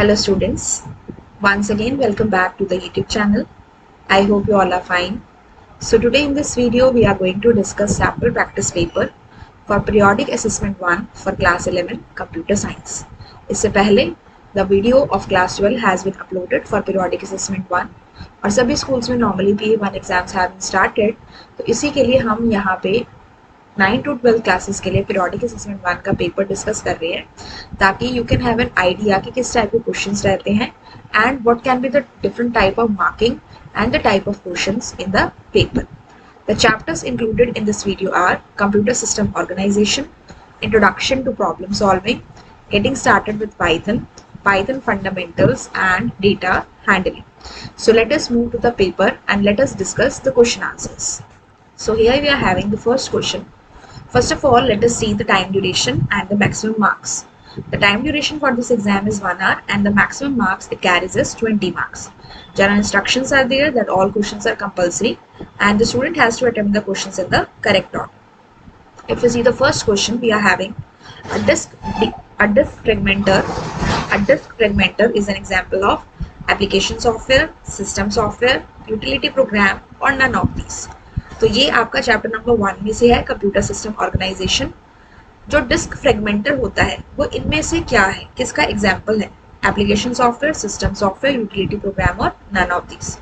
Hello students, once again welcome back to the YouTube channel. I hope you all are fine. So today in this video we are going to discuss sample practice paper for periodic assessment 1 for class 11 computer science. इससे पहले the video of class 12 has been uploaded for periodic assessment 1 और सभी schools में normally PA1 exams have been started. तो इसी के लिए हम यहाँ पे 9 to 12 क्लासेस के लिए पीरियोडिक असेसमेंट 1 का पेपर डिस्कस कर रहे हैं ताकि you can have an idea कि किस टाइप के क्वेश्चंस रहते हैं and what can be the different type of marking and the type of questions in the paper. The chapters included in this video are computer system organization, introduction to problem solving, getting started with Python, Python fundamentals and data handling. So let us move to the paper and let us discuss the question answers. So here we are having the first question. First of all, let us see the time duration and the maximum marks. The time duration for this exam is 1 hour and the maximum marks it carries is 20 marks. General instructions are there that all questions are compulsory and the student has to attempt the questions in the correct order. If you see the first question, we are having a disk fragmenter. A disk fragmenter is an example of application software, system software, utility program or none of these. तो ये आपका chapter number 1 में से है computer system organisation. जो disc fragmenter होता है वो इनमें से क्या है, किसका एग्जाम्पल है? Application software, system software, utility programme और नन ऑफ दिस.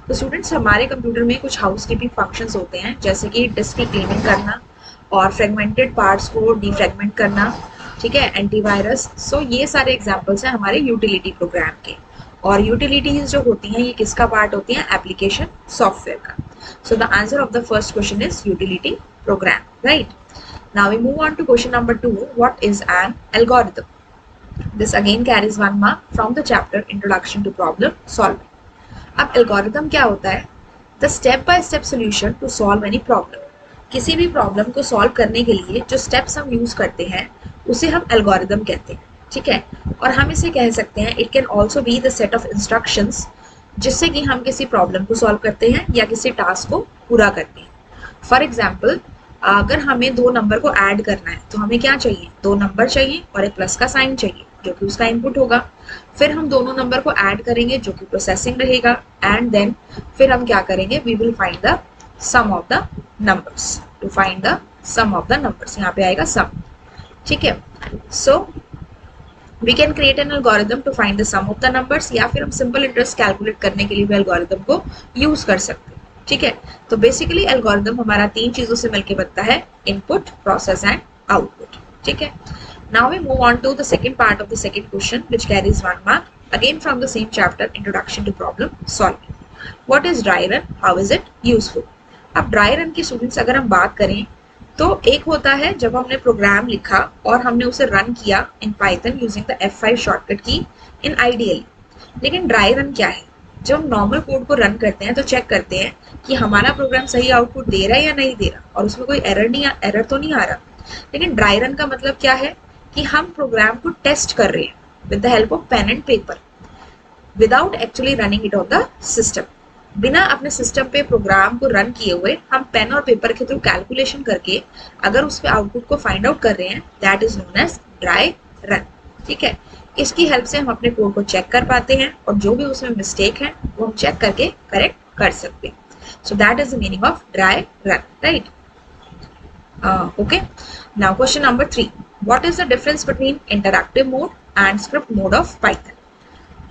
तो स्टूडेंट्स, हमारे कंप्यूटर में कुछ हाउसकीपिंग फंक्शंस होते हैं जैसे कि डिस्क की क्लीनिंग करना और फ्रेगमेंटेड पार्ट्स को डिफ्रेगमेंट करना, ठीक है, एंटीवायरस. सो ये सारे एग्जाम्पल्स हैं हमारे यूटिलिटी प्रोग्राम के. और यूटिलिटीज जो होती हैं ये किसका पार्ट होती हैं? एप्लीकेशन सॉफ्टवेयर का. So the answer of the first question is utility program, right? Now we move on to question number 2. What is an algorithm? This again carries 1 mark from the chapter Introduction to Problem Solving. अब algorithm क्या होता है? The step by step solution to solve any problem. किसी भी problem को solve करने के लिए जो स्टेप्स हम यूज करते हैं उसे हम एल्गोरिदम कहते हैं, ठीक है. और हम इसे कह सकते हैं it can also be the set of instructions जिससे कि हम किसी प्रॉब्लम को सॉल्व करते हैं या किसी टास्क को पूरा करते हैं. फॉर एग्जाम्पल, अगर हमें 2 नंबर को ऐड करना है तो हमें क्या चाहिए? 2 नंबर चाहिए और एक प्लस का साइन चाहिए जो कि उसका इनपुट होगा. फिर हम दोनों नंबर को ऐड करेंगे जो कि प्रोसेसिंग रहेगा एंड देन फिर हम क्या करेंगे? We will find the sum of the numbers. To find the sum of the numbers, यहाँ पे आएगा सम, ठीक है. सो we can create an algorithm to find the sum of the numbers या फिर हम simple interest calculate करने के लिए भी algorithm को use कर सकते हैं, ठीक है. तो basically algorithm हमारा 3 चीजों से मिलकर बनता है: input, process and output, ठीक है. Now we move on to the second part of the second question which carries 1 mark again from the same chapter Introduction to Problem Solving. What is dry run? How is it useful? अब dry run की students अगर हम बात करें तो एक होता है जब हमने प्रोग्राम लिखा और हमने उसे रन किया in Python using the F5 shortcut की इन आइडियली. लेकिन ड्राई रन क्या है? जब हम नॉर्मल कोड को रन करते हैं तो चेक करते हैं कि हमारा प्रोग्राम सही आउटपुट दे रहा है या नहीं दे रहा और उसमें कोई एरर तो नहीं आ रहा. लेकिन ड्राई रन का मतलब क्या है? कि हम प्रोग्राम को टेस्ट कर रहे हैं with the help of pen and paper without actually running it on the system. बिना अपने सिस्टम पे प्रोग्राम को रन किए हुए हम पेन और पेपर के थ्रू कैलकुलेशन करके अगर उस पे आउटपुट को फाइंड आउट कर रहे हैं, that is known as dry run, ठीक है. इसकी हेल्प से हम अपने कोड को चेक कर पाते हैं और जो भी उसमें मिस्टेक है वो हम चेक करके करेक्ट कर सकते हैं. So that is the meaning of dry run, right? Okay. Now question number 3. What is the difference between interactive mode and script mode of Python?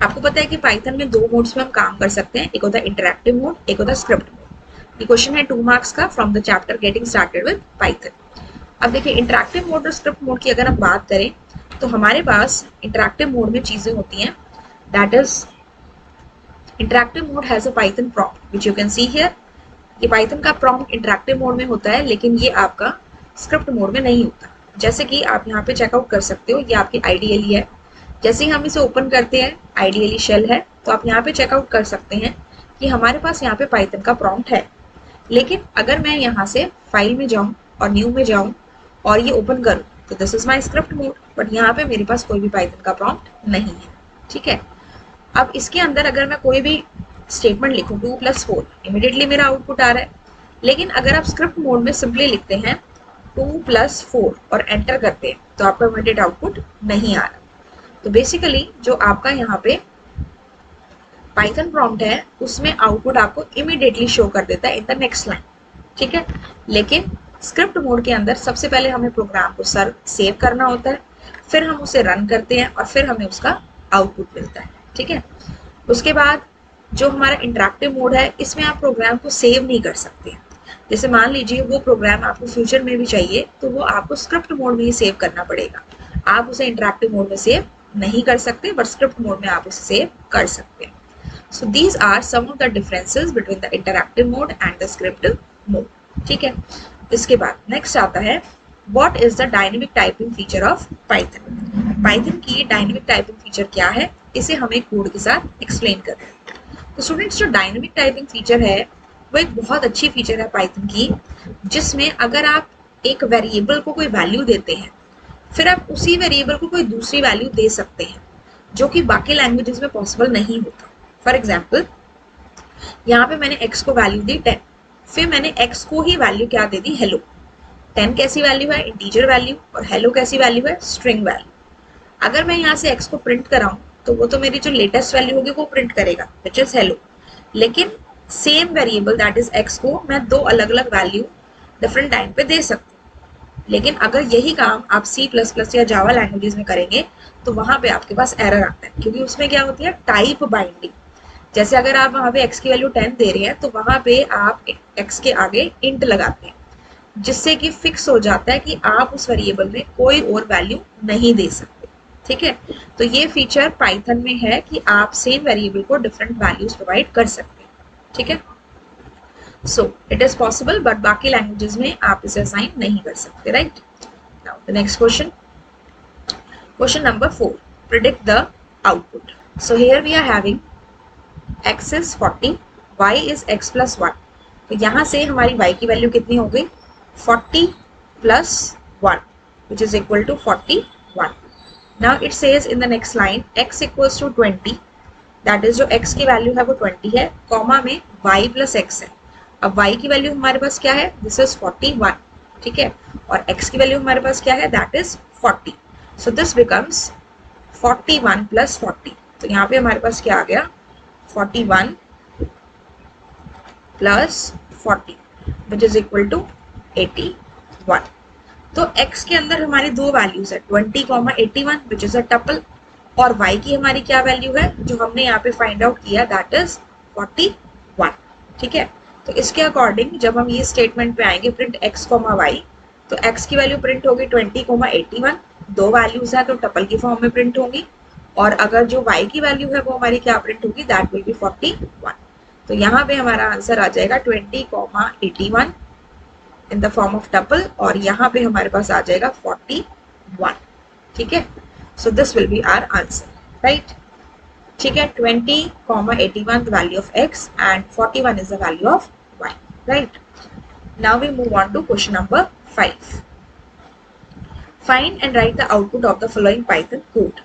आपको पता है कि पाइथन में 2 मोड्स में हम काम कर सकते हैं, एक होता है इंटरैक्टिव मोड, एक होता है स्क्रिप्ट मोड. ये क्वेश्चन है 2 मार्क्स का from the chapter getting started with Python. अब देखिए, इंटरैक्टिव मोड और स्क्रिप्ट मोड की अगर हम बात करें तो हमारे पास इंटरैक्टिव मोड में चीजें होती हैं. That is interactive mode has a Python prompt which you can see here. ये पाइथन का प्रॉम्प्ट इंटरैक्टिव मोड में होता है लेकिन ये आपका स्क्रिप्ट मोड में नहीं होता. जैसे कि आप यहाँ पे चेकआउट कर सकते हो, ये आपकी आईडीएलई है. जैसे ही हम इसे ओपन करते हैं, आइडियली शेल है, तो आप यहाँ पे चेकआउट कर सकते हैं कि हमारे पास यहाँ पे पाइथन का प्रॉम्प्ट है. लेकिन अगर मैं यहाँ से फाइल में जाऊँ और न्यू में जाऊँ और ये ओपन करूँ तो this is my script mode, but यहाँ पे मेरे पास कोई भी पाइथन का प्रॉम्प्ट नहीं है, ठीक है. अब इसके अंदर अगर मैं कोई भी स्टेटमेंट लिखूँ 2 + 4, इमीडिएटली मेरा आउटपुट आ रहा है. लेकिन अगर आप स्क्रिप्ट मोड में सिंपली लिखते हैं 2 + 4 और एंटर करते हैं तो आपका इमीडिएट आउटपुट नहीं आ रहा. तो बेसिकली जो आपका यहाँ पे पाइथन प्रॉम्प्ट है उसमें आउटपुट आपको इमीडिएटली शो कर देता है इन द नेक्स्ट लाइन, ठीक है। लेकिन स्क्रिप्ट मोड के अंदर सबसे पहले हमें प्रोग्राम को सेव करना होता है, फिर हम उसे रन करते हैं और फिर हमें उसका आउटपुट मिलता है, ठीक है। उसके बाद जो हमारा इंटरैक्टिव मोड है इसमें आप प्रोग्राम को सेव नहीं कर सकते। जैसे मान लीजिए वो प्रोग्राम आपको फ्यूचर में भी चाहिए तो वो आपको स्क्रिप्ट मोड में ही सेव करना पड़ेगा, आप उसे इंटरैक्टिव मोड में सेव नहीं कर सकते, बट स्क्रिप्ट मोड में आप उसे सेव कर सकते हैं। So these are some of the differences between the interactive mode and the script mode, ठीक है। इसके बाद नेक्स्ट आता है what is the dynamic typing feature of Python। Python की डायनेमिक टाइपिंग फीचर क्या है, इसे हमें कोड के साथ एक्सप्लेन करना है। तो स्टूडेंट्स, जो डायनेमिक टाइपिंग फीचर है वो एक बहुत अच्छी फीचर है पाइथन की, जिसमें अगर आप एक वेरिएबल को कोई वैल्यू देते हैं फिर आप उसी वेरिएबल को कोई दूसरी वैल्यू दे सकते हैं, जो कि बाकी लैंग्वेजेस में पॉसिबल नहीं होता। फॉर एग्जाम्पल, यहाँ पे मैंने x को वैल्यू दी 10, फिर मैंने x को ही वैल्यू क्या दे दी, हेलो। 10 कैसी वैल्यू है, इंटीजर वैल्यू, और हेलो कैसी वैल्यू है, स्ट्रिंग वैल्यू। अगर मैं यहाँ से x को प्रिंट कराऊं तो वो तो मेरी जो लेटेस्ट वैल्यू होगी वो प्रिंट करेगा, विच इज हेलो। लेकिन same variable that is x को मैं दो अलग अलग वैल्यू डिफरेंट टाइम पे दे सकती हूँ। लेकिन अगर यही काम आप C++ या जावा लैंग्वेजेस में करेंगे तो वहां पे आपके पास एरर आता है, क्योंकि उसमें क्या होती है, टाइप बाइंडिंग। जैसे अगर आप वहां पे x की वैल्यू 10 दे रहे हैं तो वहां पे आप x के आगे इंट लगाते हैं, जिससे कि फिक्स हो जाता है कि आप उस वेरिएबल में कोई और वैल्यू नहीं दे सकते, ठीक है। तो ये फीचर पाइथन में है कि आप सेम वेरिएबल को डिफरेंट वैल्यूज प्रोवाइड कर सकते हैं, ठीक है। So it is possible, but बाकी लैंग्वेजेस में आप इसे असाइन नहीं कर सकते, right. Now the next question, question number 4, predict the output. So here we are having x is 40, y is x plus 1। तो यहाँ से हमारी y की वैल्यू कितनी हो गई, 40 plus 1 which is equal to 41। Now it says in the next line x equals to 20, that is जो x की वैल्यू है वो 20 है, कॉमा में y plus x है। अब y की वैल्यू हमारे पास क्या है, दिस इज 41, ठीक है, और x की वैल्यू हमारे पास क्या है, that is 40। So this becomes 41 plus 40। तो यहाँ पे हमारे पास क्या आ गया, 41 plus 40 which is equal to 81। तो x के अंदर हमारी दो वैल्यूज है, 20, 81 which is a tuple, और y की हमारी क्या वैल्यू है जो हमने यहाँ पे फाइंड आउट किया, दैट इज 41, ठीक है। तो इसके अकॉर्डिंग जब हम ये स्टेटमेंट पे आएंगे प्रिंट x, y, तो x की वैल्यू प्रिंट होगी 20, 81, दो वैल्यूज है तो टपल की फॉर्म में प्रिंट होंगी, और अगर जो y की वैल्यू है वो हमारी क्या प्रिंट होगी, दैट विल बी 41। तो यहाँ पे हमारा आंसर आ जाएगा 20, 81 in the form of tuple, और यहाँ पे हमारे पास आ जाएगा 41, ठीक है। So this will be our answer, right, ठीक है। 20, 81 the value of x and 41 is the value of y, right. Now we move on to question number 5। Find and write the output of the following Python code।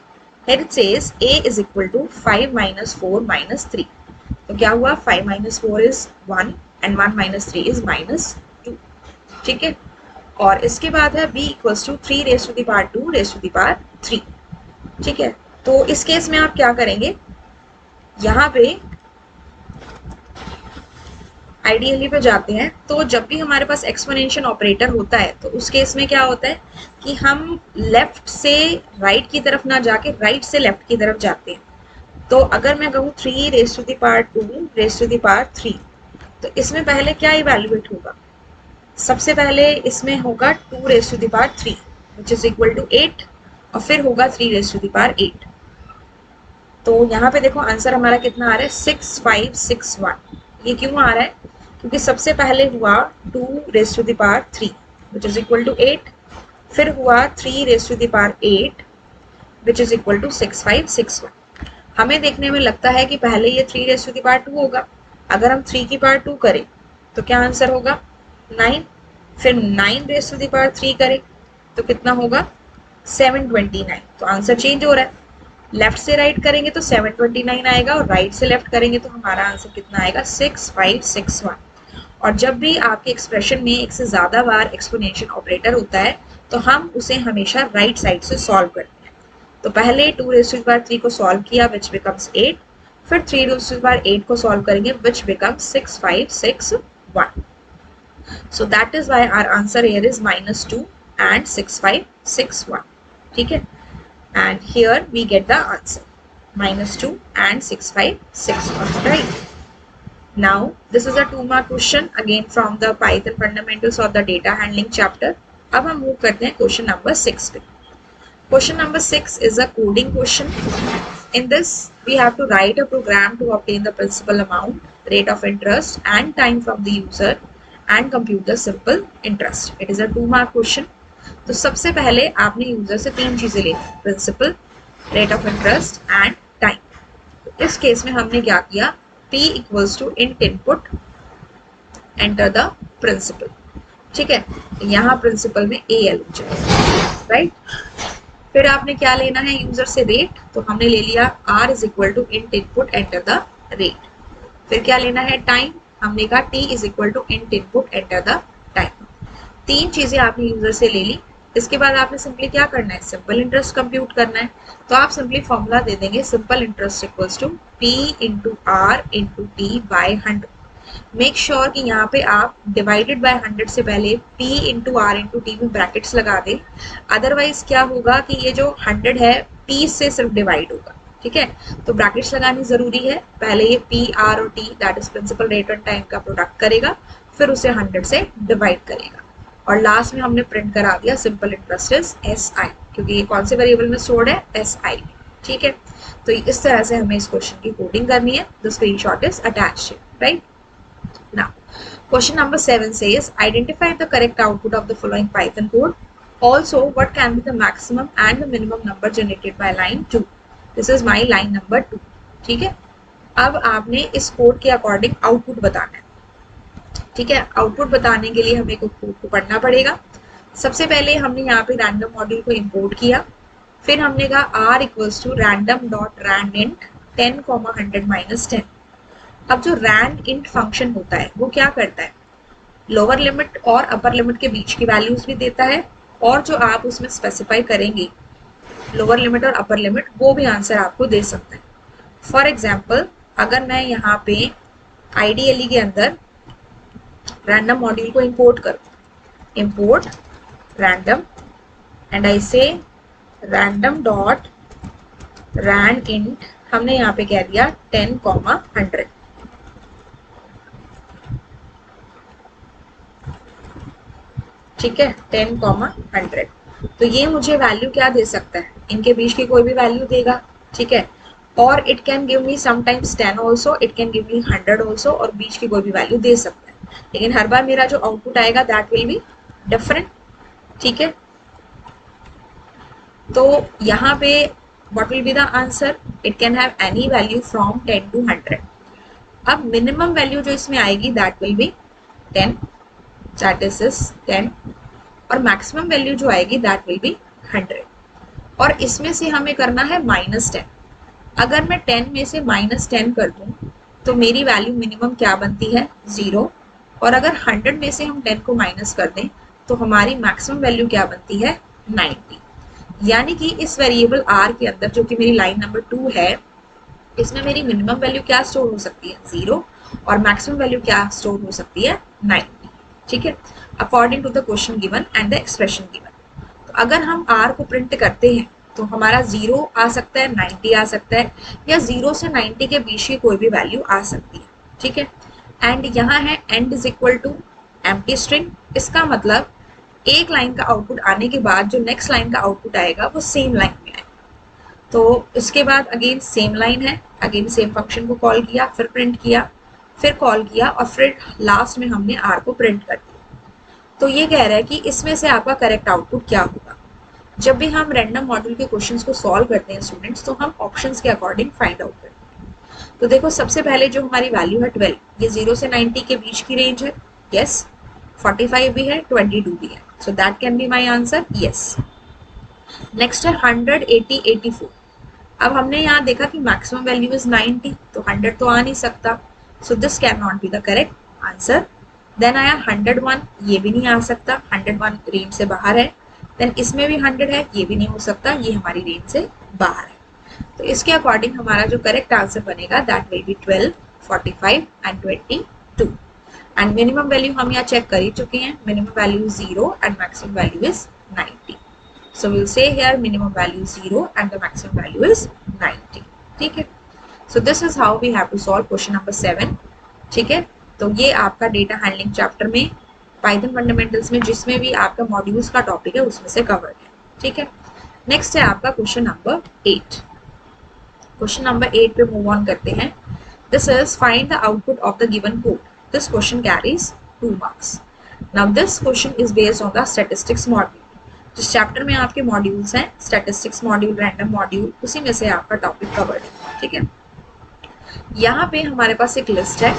Here it says a is equal to 5 minus 4 minus 3। तो क्या हुआ, 5 minus 4 is 1 and 1 minus 3 is minus 2, ठीक है। और इसके बाद है b equals to 3 raised to the power 2 raised to the power 3, ठीक है। तो इस केस में आप क्या करेंगे, यहाँ पे आइडियली पे जाते हैं, तो जब भी हमारे पास एक्सपोनेंशियल ऑपरेटर होता है तो उस केस में क्या होता है कि हम लेफ्ट से राइट की तरफ ना जाके राइट से लेफ्ट की तरफ जाते हैं। तो अगर मैं कहूँ 3 raise to the power 2 raise to the power 3, तो इसमें पहले क्या इवैल्यूएट होगा, सबसे पहले इसमें होगा 2 raise to the power 3 which is equal to 8, और फिर होगा 3 रेज टू द पावर 8। तो यहाँ पे देखो आंसर हमारा कितना आ रहा है, 6561। ये क्यों आ रहा है, क्योंकि सबसे पहले हुआ 2 raise to the power 3 which is equal to 8, फिर हुआ 3 raise to the power 8 which is equal to 6561। हमें देखने में लगता है कि पहले ये 3 रेज टू द पावर 2 होगा, अगर हम 3 की पावर 2 करें तो क्या आंसर होगा, 9, फिर 9 रेज टू द पावर 3 करें तो कितना होगा, 729। तो आंसर चेंज हो रहा है, लेफ्ट से राइट करेंगे तो 729 आएगा, और राइट से लेफ्ट करेंगे तो हमारा आंसर कितना आएगा, 6561। और जब भी आपके एक्सप्रेशन में एक से ज्यादा बार एक्सपोनेंशियल ऑपरेटर होता है तो हम उसे हमेशा राइट साइड से सॉल्व करते हैं। तो पहले 2 रेज़ टू द पावर 3 को सॉल्व किया विच बिकम्स 8, फिर 3 रेज़ टू द पावर 8 को सॉल्व करेंगे which becomes 6 5 6 1. So that is why our answer here is -2 and 6561. ठीक है, and here we get the answer -2 and 6561, right? Now this is a 2-mark question again from the Python fundamentals of the data handling chapter. अब हम move करते हैं question number 6 पे. Question number 6 is a coding question. In this, we have to write a program to obtain the principal amount, rate of interest and time from the user and compute the simple interest. It is a 2-mark question. तो सबसे पहले आपने user से 3 चीजें लेनी, principal, rate of interest and time. इस case में हमने क्या किया, P equals to int input enter the principal. ठीक है, यहाँ प्रिंसिपल में AL हो जाएगा, राइट. फिर आपने क्या लेना है यूजर से, रेट. तो हमने ले लिया R is equal to int input enter the rate. फिर क्या लेना है, टाइम. हमने कहा T is equal to int input enter the time. 3 चीजें आपने यूजर से ले ली. इसके बाद आपने सिंपली क्या करना है, सिंपल इंटरेस्ट कंप्यूट करना है. तो आप सिंपली फॉर्मूला दे देंगे, simple interest equals to P into R into T by 100. Make sure कि यहाँ पे आप डिवाइडेड बाय 100 से पहले P into R into T में ब्रैकेट्स लगा दें. अदरवाइज क्या होगा कि ये जो 100 है P से सिर्फ डिवाइड होगा. ठीक है, तो ब्रैकेट्स लगानी जरूरी है. पहले ये P R और T that is principal, rate and time का प्रोडक्ट करेगा, फिर उसे 100 से डिवाइड करेगा और लास्ट में हमने प्रिंट करा दिया सिंपल इंटरेस्ट इज SI, क्योंकि ये कौन से वेरिएबल में स्टोर्ड है, SI. ठीक है, तो इस तरह से हमें इस क्वेश्चन की कोडिंग करनी है. The screenshot is attached, right. Now, question number 7 says, identify the correct output of the following Python code. Also, what can be the maximum and the minimum number generated by line 2? This is my line number 2. ठीक है, अब आपने इस code के according output बताना है. ठीक है, आउटपुट बताने के लिए हमें कोड को पढ़ना पड़ेगा. सबसे पहले हमने यहाँ पे रैंडम मॉड्यूल को इंपोर्ट किया. फिर हमने कहा R equals to random dot rand int 10, 100 minus 10. अब जो रैंड इंट फंक्शन होता है वो क्या करता है, लोअर लिमिट और अपर लिमिट के बीच की वैल्यूज भी देता है, और जो आप उसमें स्पेसिफाई करेंगे लोअर लिमिट और अपर लिमिट, वो भी आंसर आपको दे सकता है. फॉर एग्जाम्पल, अगर मैं यहाँ पे IDLE के अंदर रैंडम मॉड्यूल को इंपोर्ट करूँ, इंपोर्ट रैंडम एंड आई से रैंडम डॉट रैंड इंट, हमने यहाँ पे कह दिया 10, 100. ठीक है, 10, 100. तो ये मुझे वैल्यू क्या दे सकता है, इनके बीच की कोई भी वैल्यू देगा. ठीक है, और it can give me sometimes 10 also, it can give me 100 also, और बीच की कोई भी वैल्यू दे सकता है. लेकिन हर बार मेरा जो आउटपुट आएगा दैट विल बी डिफरेंट. ठीक है, तो यहाँ पे what will be the answer, it can have any value from 10 to 100. अब मिनिमम वैल्यू जो इसमें आएगी that will be 10, that is 10, और मैक्सिमम वैल्यू जो आएगी that will be 100. और इसमें से हमें करना है -10. अगर मैं 10 में से -10 कर दूं तो मेरी वैल्यू मिनिमम क्या बनती है, 0. और अगर 100 में से हम 10 को माइनस कर दें तो हमारी मैक्सिमम वैल्यू क्या बनती है, 90. यानी कि इस वेरिएबल R के अंदर जो कि मेरी लाइन नंबर 2 है, इसमें मेरी मिनिमम वैल्यू क्या स्टोर हो सकती है, 0, और मैक्सिमम वैल्यू क्या स्टोर हो सकती है, 90. ठीक है, according to the question given and the expression given. तो अगर हम R को प्रिंट करते हैं तो हमारा 0 आ सकता है, 90 आ सकता है, या 0 से 90 के बीच की कोई भी वैल्यू आ सकती है. ठीक है, एंड यहाँ है end is equal to empty string. इसका मतलब एक लाइन का आउटपुट आने के बाद जो नेक्स्ट लाइन का आउटपुट आएगा वो सेम लाइन में आएगा. तो इसके बाद अगेन सेम लाइन है, अगेन सेम फंक्शन को कॉल किया, फिर प्रिंट किया, फिर कॉल किया, और फिर लास्ट में हमने R को प्रिंट कर दिया. तो ये कह रहा है कि इसमें से आपका करेक्ट आउटपुट क्या होगा. जब भी हम रैंडम मॉड्यूल के क्वेश्चंस को सॉल्व करते हैं स्टूडेंट्स, तो हम ऑप्शंस के अकॉर्डिंग फाइंड आउट करते हैं. तो देखो, सबसे पहले जो हमारी वैल्यू है 12, ये 0 से 90 के बीच की रेंज है. यस, 45 भी है, 22 भी है. So that can be my answer, yes. Next है 100, 80, 84. अब हमने यहाँ देखा कि maximum value is 90, तो 100 तो आ नहीं सकता. So this cannot be the correct answer. Then आया 101, ये भी नहीं आ सकता, 101 रेंज से बाहर है. देन इसमें भी 100 है, ये भी नहीं हो सकता, ये हमारी रेंज से बाहर है। तो इसके अकॉर्डिंग हमारा जो करेक्ट आंसर बनेगा that will be 12, 45 and 22। And minimum value हम यहाँ चेक कर ही चुके हैं, minimum value 0 and maximum value is 90। So will say here minimum value 0 and the maximum value is 90। ठीक है, so this is how we have to solve question number 7। ठीक है, तो ये आपका डेटा हैंडलिंग चैप्टर में पाइथन फंडामेंटल्स में जिसमें भी आपका मॉड्यूल्स का टॉपिक है उसमें से कवर्ड है। ठीक है, नेक्स्ट है आपका क्वेश्चन नंबर 8। क्वेश्चन नंबर 8 पे मूव ऑन करते हैं। This is find the output of the given code. This question carries 2 marks. Now this question is based on the statistics module. जिस चैप्टर में आपके मॉड्यूल्स हैं, statistics module, random module, उसी में से आपका टॉपिक कवर्ड है। ठीक है, यहाँ पे हमारे पास एक लिस्ट है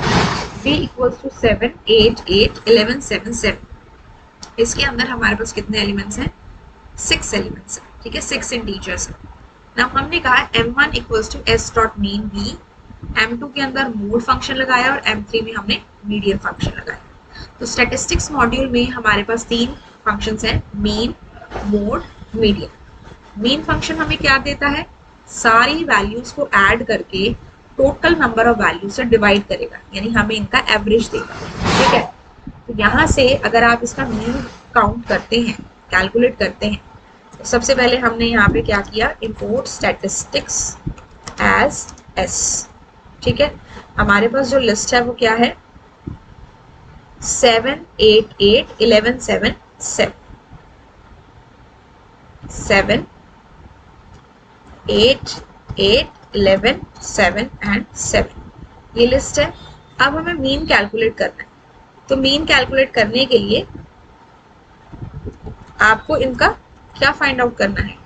b इक्वल्स टू 7, 8, 8, 11, 7, 7। इसके अंदर हमारे पास कितने एलिमेंट्स हैं? 6 एलिमेंट्स हैं। ठीक है, 6 इंटीजर्स हैं। नाउ हमने कहा m1 equals to s dot mean b, m2 के अंदर मोड फंक्शन लगाया और m3 में हमने मीडियन फंक्शन लगाया। तो स्टैटिस्टिक्स मॉड्यूल में हमारे पास 3 फंक्शंस हैं, mean, mode, median. Mean function हमें क्या देता है? सारी वैल्यूज को ऐड करके टोटल नंबर ऑफ वैल्यू से डिवाइड करेगा, यानी हमें इनका एवरेज देगा। ठीक है, तो यहाँ से अगर आप इसका मीन काउंट करते हैं, कैलकुलेट करते हैं, तो सबसे पहले हमने यहाँ पे क्या किया? Import statistics as s. ठीक है, हमारे पास जो लिस्ट है वो क्या है? 7, 8, 8, 11, 7, 7, 7, 8, 8, 11, 7 एंड 7 ये लिस्ट है। अब हमें मीन कैलकुलेट करना है। तो मीन कैलकुलेट करने के लिए आपको इनका क्या फाइंड आउट करना है?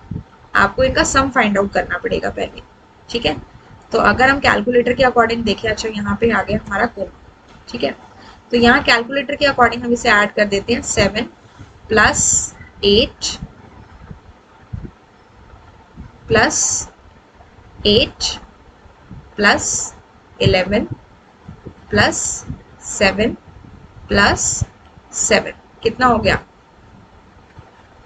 आपको इनका सम फाइंड आउट करना पड़ेगा पहले। ठीक है, तो अगर हम कैलकुलेटर के अकॉर्डिंग देखें, अच्छा यहाँ पे आ गया हमारा कोमा। ठीक है, तो यहाँ कैलकुलेटर के अकॉर्डिंग हम इसे ऐड कर देते हैं। 7 plus 8 plus 8 plus 11 plus 7 plus 7 कितना हो गया?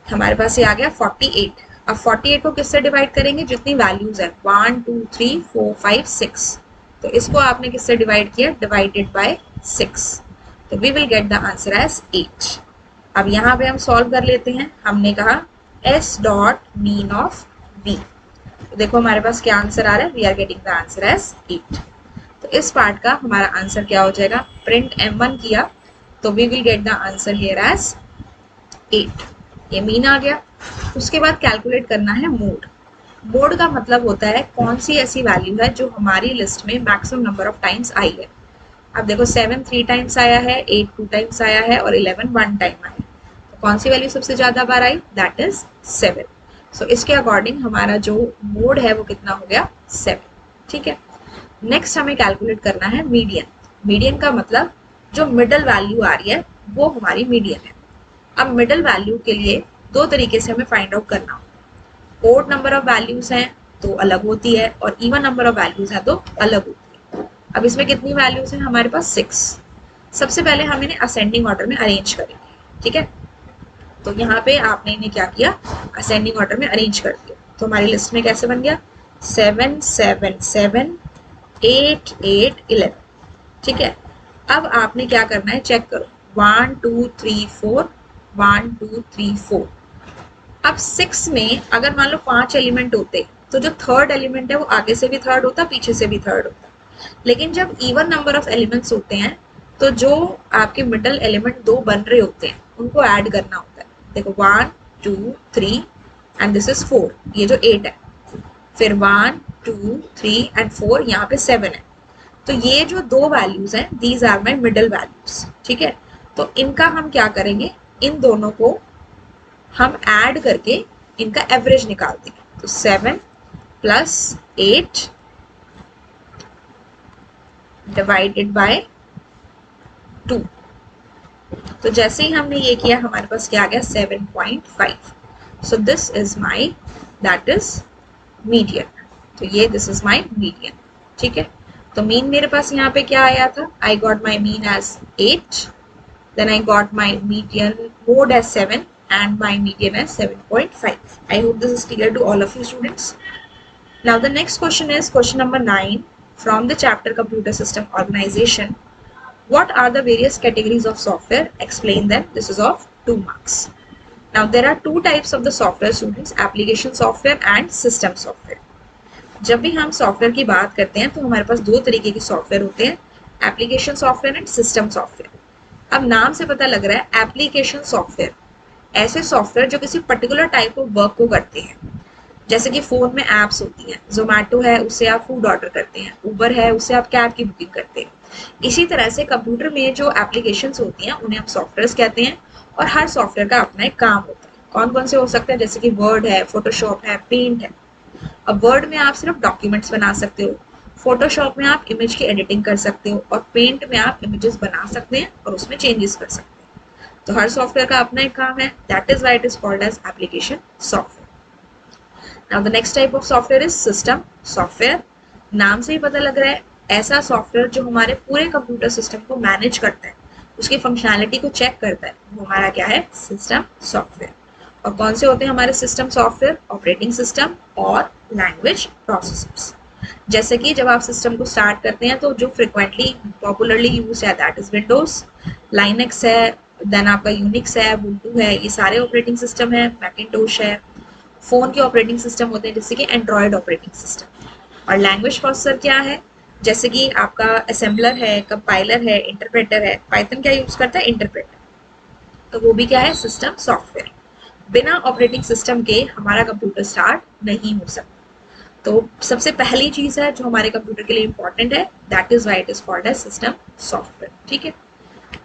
हमारे पास ये आ गया 48। अब 48 को किससे डिवाइड करेंगे? जितनी वैल्यूज है 1, 2, 3, 4, 5, 6, तो इसको आपने किससे डिवाइड किया? डिवाइडेड बाय 6, तो we will get the answer as 8। अब यहाँ पे हम सॉल्व कर लेते हैं। हमने कहा s dot mean of b, तो देखो हमारे पास क्या आंसर आ रहा है? We are getting the answer as 8। तो इस पार्ट का हमारा आंसर क्या हो जाएगा? प्रिंट m1 किया तो we will get the answer here as 8। ये मीन आ गया। उसके बाद कैलकुलेट करना है मोड। मोड का मतलब होता है कौन सी ऐसी वैल्यू है जो हमारी लिस्ट में maximum number of times I है। अब देखो 7 3 टाइम्स आया है, 8 2 टाइम्स आया है और 11 1 टाइम आया है। तो कौन सी वैल्यू सबसे ज्यादा बार आई? That is 7। सो इसके अकॉर्डिंग हमारा जो मोड है वो कितना हो गया? 7। ठीक है, नेक्स्ट हमें कैलकुलेट करना है मीडियन। मीडियन का मतलब जो मिडल वैल्यू आ रही है वो हमारी मीडियन है। अब मिडल वैल्यू के लिए 2 तरीके से हमें फाइंड आउट करना होगा। ओड नंबर ऑफ वैल्यूज हैं तो अलग होती है और इवन नंबर ऑफ वैल्यूज है तो अलग होती है। अब इसमें कितनी वैल्यूज हैं? हमारे पास 6। सबसे पहले हम इन्हें असेंडिंग ऑर्डर में अरेंज करेंगे। ठीक है, तो यहाँ पे आपने इन्हें क्या किया? असेंडिंग ऑर्डर में अरेंज कर दिया। तो हमारी लिस्ट में कैसे बन गया? 7 7 7 8 8 11। ठीक है, अब आपने क्या करना है? चेक करो, 1 2 3 4, 1 2 3 4। अब 6 में अगर मान लो 5 एलिमेंट होते तो जो थर्ड एलिमेंट है वो आगे से भी थर्ड होता, पीछे से भी थर्ड होता। लेकिन जब इवन नंबर ऑफ एलिमेंट्स होते हैं तो जो आपके मिडल एलिमेंट 2 बन रहे होते हैं उनको ऐड करना होता है। देखो 1 2 3 एंड दिस इज 4, ये जो 8 है, फिर 1 2 3 एंड 4, यहाँ पे 7 है। तो ये जो 2 वैल्यूज हैं these are my middle values. ठीक है, तो इनका हम क्या करेंगे? इन दोनों को हम ऐड करके इनका एवरेज निकाल देंगे। तो 7 प्लस 8 डिवाइडेड बाय 2। तो जैसे ही हमने ये किया हमारे पास क्या आ गया? 7.5। सो this is my that is median. तो ये दिस इज माई मीडियन। ठीक है, तो मीन मेरे पास यहाँ पे क्या आया था? I got my mean as 8, then I got my median mode as 7 and my median is 7.5. I hope this is clear to all of you students. Now the next question is question number 9 from the chapter Computer System Organization. What are the various categories of software? Explain them. This is of 2 marks. Now there are two types of the software students, application software and system software. जब भी हम software की बात करते हैं तो हमारे पास दो तरीके के सॉफ्टवेयर होते हैं, application software and system software. अब नाम से पता लग रहा है एप्लीकेशन सॉफ्टवेयर ऐसे सॉफ्टवेयर जो किसी पर्टिकुलर टाइप ऑफ वर्क को करते हैं, जैसे कि फोन में एप्स होती हैं, जोमेटो है उससे आप फूड ऑर्डर करते हैं, उबर है उससे आप कैब की बुकिंग करते हैं। इसी तरह से कंप्यूटर में जो एप्लीकेशंस होती हैं उन्हें हम सॉफ्टवेयर कहते हैं और हर सॉफ्टवेयर का अपना एक काम होता है। कौन कौन से हो सकते हैं? जैसे कि वर्ड है, फोटोशॉप है, पेंट है। अब वर्ड में आप सिर्फ डॉक्यूमेंट्स बना सकते हो, फोटोशॉप में आप इमेज की एडिटिंग कर सकते हो और पेंट में आप इमेजेस बना सकते हैं और उसमें चेंजेस कर सकते हैं। तो हर सॉफ्टवेयर का अपना एक काम है, that is why it is called as application software. Now the next type of software is system software. नाम से ही पता लग रहा है ऐसा सॉफ्टवेयर जो हमारे पूरे कंप्यूटर सिस्टम को मैनेज करता है, उसकी फंक्शनैलिटी को चेक करता है, वो हमारा क्या है? System software. और कौन से होते हैं हमारे सिस्टम सॉफ्टवेयर? ऑपरेटिंग सिस्टम और लैंग्वेज प्रोसेसर्स। जैसे कि जब आप सिस्टम को स्टार्ट करते हैं तो जो फ्रिक्वेंटली पॉपुलरली यूज है दैट इज विंडोज, लाइनक्स है, देन आपका यूनिक्स है, ubuntu है, ये सारे ऑपरेटिंग सिस्टम है, मैकिंटोश है। फोन के ऑपरेटिंग सिस्टम होते हैं जैसे कि एंड्रॉयड ऑपरेटिंग सिस्टम। और लैंग्वेज प्रोसेसर क्या है? जैसे कि आपका असेंबलर है, कंपाइलर है, इंटरप्रेटर है। पाइथन क्या यूज करता है? इंटरप्रेटर। तो वो भी क्या है? System software. बिना ऑपरेटिंग सिस्टम के हमारा कंप्यूटर स्टार्ट नहीं हो सकता। तो सबसे पहली चीज है जो हमारे कंप्यूटर के लिए इंपॉर्टेंट है, that is why it is called as system software. ठीक है।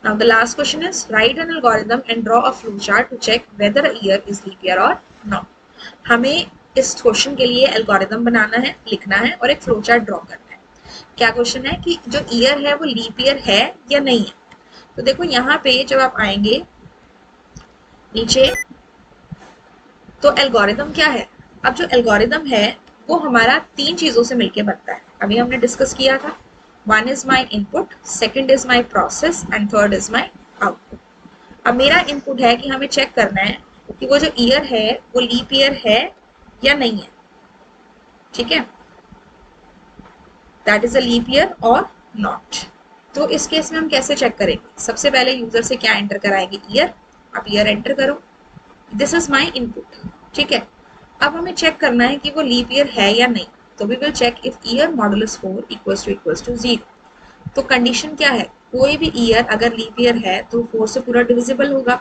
Now the last question is write an algorithm and draw a flow chart to check whether a year is leap year और not. हमें इस question के लिए algorithm बनाना है, लिखना है और एक फ्लो चार्ट ड्रॉ करना है। क्या क्वेश्चन है कि जो ईयर है वो लीप ईयर है या नहीं है। तो देखो यहाँ पे जब आप आएंगे नीचे तो एल्गोरिथम क्या है? अब जो एल्गोरिथम है वो हमारा तीन चीजों से मिलकर बनता है, अभी हमने डिस्कस किया था। One is my input, second is my process and third is my output. अब मेरा इनपुट है कि हमें चेक करना है कि वो जो ईयर है वो लीप ईयर है या नहीं है। ठीक है, that is a leap year और नॉट। तो इस केस में हम कैसे चेक करेंगे? सबसे पहले यूजर से क्या एंटर कराएंगे? ईयर। आप ईयर एंटर करो, दिस इज माई इनपुट। ठीक है, अब हमें चेक करना है कि वो लीप ईयर है या नहीं। तो we will check if year modulus 4 equals to 0। तो कंडीशन क्या है? कोई भी ईयर अगर लीप ईयर है तो 4 से पूरा डिविजिबल होगा।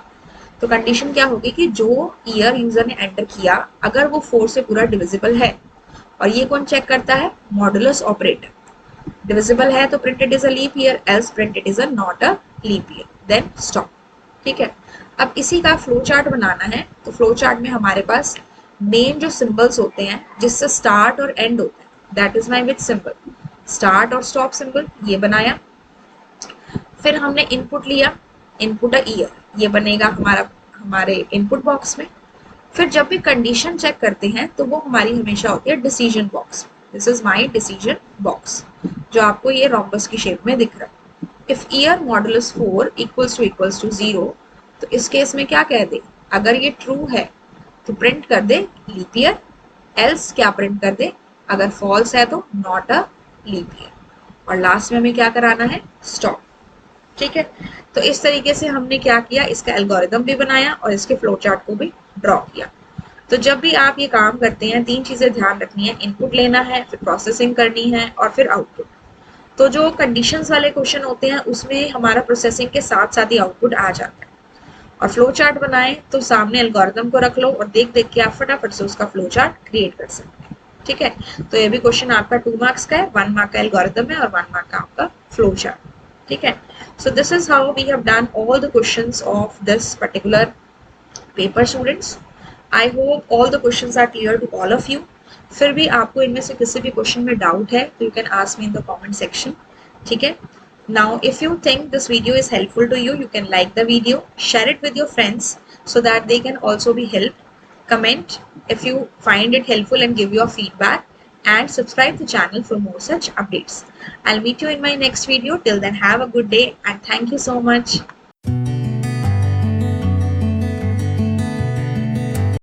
तो कंडीशन क्या होगी कि जो ईयर यूजर ने एंटर किया अगर वो 4 से पूरा डिविजिबल है, और ये कौन चेक करता है? Modulus operator. डिविजिबल है तो printed is a leap year, else printed is a not a leap year, then stop. ठीक है, अब इसी का फ्लो चार्ट बनाना है। तो फ्लो चार्ट में हमारे पास मेन जो सिंबल्स होते हैं जिससे स्टार्ट और एंड होता है, that is my which symbol? Start और स्टॉप सिंबल, ये बनाया। फिर हमने इनपुट लिया, इनपुट अ ईयर, ये बनेगा हमारे इनपुट बॉक्स में। फिर जब भी कंडीशन चेक करते हैं तो वो हमारी हमेशा होती है decision box. This is my decision box जो आपको ये रोम्बस की शेप में दिख रहा है। If year modulus 4 equals to 0, तो इस केस में क्या कह दे? अगर ये ट्रू है तो प्रिंट कर दे लीप ईयर, एल्स क्या प्रिंट कर दे? अगर फॉल्स है तो नॉट अ लीप ईयर। और लास्ट में हमें क्या कराना है? स्टॉप। ठीक है, तो इस तरीके से हमने क्या किया? इसका एल्गोरिथम भी बनाया और इसके फ्लो चार्ट को भी ड्रॉ किया। तो जब भी आप ये काम करते हैं तीन चीजें ध्यान रखनी है, इनपुट लेना है, फिर प्रोसेसिंग करनी है और फिर आउटपुट। तो जो कंडीशंस वाले क्वेश्चन होते हैं उसमें हमारा प्रोसेसिंग के साथ साथ ही आउटपुट आ जाता है। और फ्लो चार्ट बनाए तो सामने एल्गोरिथम को रख लो और देख देख के आप फटाफट से उसका फ्लो चार्ट क्रिएट कर सकते हैं। ठीक है, तो ये भी क्वेश्चन आपका 2 मार्क्स का है, 1 मार्क का एल्गोरिथम है और 1 मार्क का आपका फ्लो चार्ट। ठीक है, so this is how we have done all the questions of this particular paper students. I hope all the questions are clear to all of you. फिर भी आपको इनमें से किसी भी क्वेश्चन में डाउट है तो you can ask me in the comment section. ठीक है, now if you think this video is helpful to you, you can like the video, share it with your friends so that they can also be helped. Comment if you find it helpful and give your feedback, and subscribe the channel for more such updates. I'll meet you in my next video. Till then, have a good day and thank you so much.